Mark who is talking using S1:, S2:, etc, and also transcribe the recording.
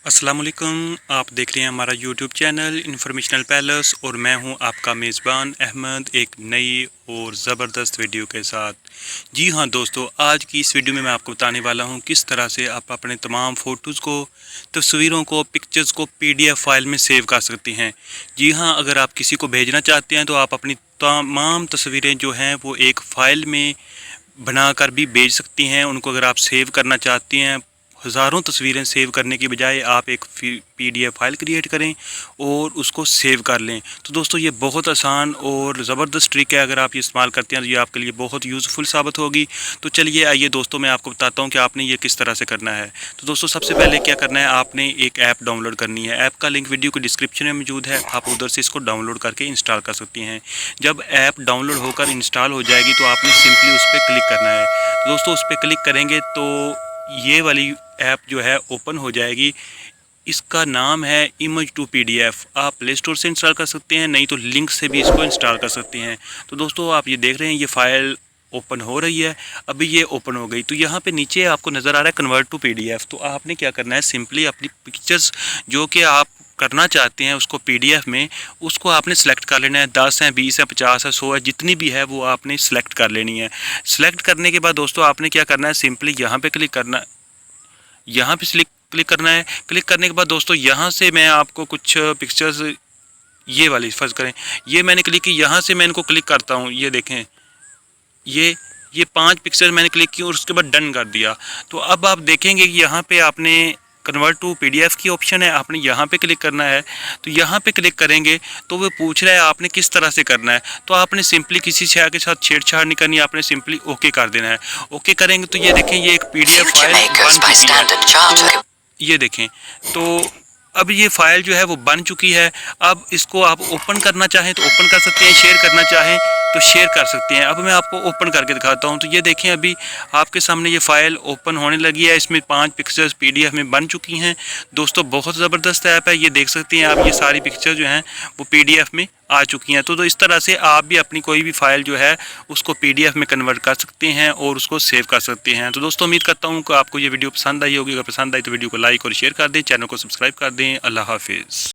S1: अस्सलाम वालेकुम। आप देख रहे हैं हमारा यूट्यूब चैनल इन्फॉर्मेशनल पैलेस और मैं हूं आपका मेज़बान अहमद एक नई और ज़बरदस्त वीडियो के साथ। जी हां दोस्तों, आज की इस वीडियो में मैं आपको बताने वाला हूं किस तरह से आप अपने तमाम फ़ोटोज़ को, तस्वीरों को, पिक्चर्स को पीडीएफ फाइल में सेव कर सकती हैं। जी हां, अगर आप किसी को भेजना चाहते हैं तो आप अपनी तमाम तस्वीरें जो हैं वो एक फ़ाइल में बनाकर भी भेज सकती हैं। उनको अगर आप सेव करना चाहती हैं, हज़ारों तस्वीरें सेव करने की बजाय आप एक पीडीएफ फाइल क्रिएट करें और उसको सेव कर लें। तो दोस्तों ये बहुत आसान और ज़बरदस्त ट्रिक है। अगर आप ये इस्तेमाल करते हैं तो ये आपके लिए बहुत यूज़फुल साबित होगी। तो चलिए आइए दोस्तों, मैं आपको बताता हूँ कि आपने ये किस तरह से करना है। तो दोस्तों सबसे पहले क्या करना है, आपने एक ऐप डाउनलोड करनी है। ऐप का लिंक वीडियो के डिस्क्रिप्शन में मौजूद है, आप उधर से इसको डाउनलोड करके इंस्टॉल कर सकती हैं। जब ऐप डाउनलोड होकर इंस्टॉल हो जाएगी तो आपने सिंपली उस पर क्लिक करना है। तो दोस्तों उस पर क्लिक करेंगे तो ये वाली ऐप जो है ओपन हो जाएगी। इसका नाम है इमेज टू पीडीएफ। आप प्ले स्टोर से इंस्टॉल कर सकते हैं, नहीं तो लिंक से भी इसको इंस्टॉल कर सकते हैं। तो दोस्तों आप ये देख रहे हैं ये फ़ाइल ओपन हो रही है। अभी ये ओपन हो गई तो यहाँ पे नीचे आपको नज़र आ रहा है कन्वर्ट टू पीडीएफ। तो आपने क्या करना है, सिंपली अपनी पिक्चर्स जो कि आप करना चाहते हैं उसको पीडीएफ में, उसको आपने सेलेक्ट कर लेना है। 10 है, 20 है, 50 है, 100 है, जितनी भी है वो आपने सेलेक्ट कर लेनी है। सेलेक्ट करने के बाद दोस्तों आपने क्या करना है, सिंपली यहाँ पे क्लिक करना, यहाँ पे क्लिक करना है। क्लिक करने के बाद दोस्तों यहाँ से मैं आपको कुछ पिक्चर्स, ये वाली फर्ज करें, ये मैंने क्लिक की, यहाँ से मैं इनको क्लिक करता हूँ। ये देखें, ये 5 पिक्चर मैंने क्लिक की और उसके बाद डन कर दिया। तो अब आप देखेंगे कि यहाँ पे आपने कन्वर्ट टू पीडीएफ की ऑप्शन है, आपने यहाँ पे क्लिक करना है। तो यहाँ पे क्लिक करेंगे तो वो पूछ रहा है आपने किस तरह से करना है। तो आपने सिंपली किसी शय के साथ छेड़छाड़ नहीं करनी, आपने सिंपली ओके कर देना है। ओके करेंगे तो ये देखें, ये एक पीडीएफ फाइल बन चुकी है। तो ये देखें, तो अब ये फ़ाइल जो है वो बन चुकी है। अब इसको आप ओपन करना चाहें तो ओपन कर सकते हैं, शेयर करना चाहें तो शेयर कर सकते हैं। अब मैं आपको ओपन करके दिखाता हूं। तो ये देखें, अभी आपके सामने ये फ़ाइल ओपन होने लगी है। इसमें 5 पिक्चर्स पीडीएफ में बन चुकी हैं। दोस्तों बहुत ज़बरदस्त ऐप है, ये देख सकते हैं आप, ये सारी पिक्चर जो हैं वो पीडीएफ में आ चुकी हैं। तो इस तरह से आप भी अपनी कोई भी फ़ाइल जो है उसको पीडीएफ में कन्वर्ट कर सकते हैं और उसको सेव कर सकते हैं। तो दोस्तों उम्मीद करता हूँ कि आपको ये वीडियो पसंद आई होगी। अगर पसंद आई तो वीडियो को लाइक और शेयर कर दें, चैनल को सब्सक्राइब कर दें। अल्लाह हाफिज़।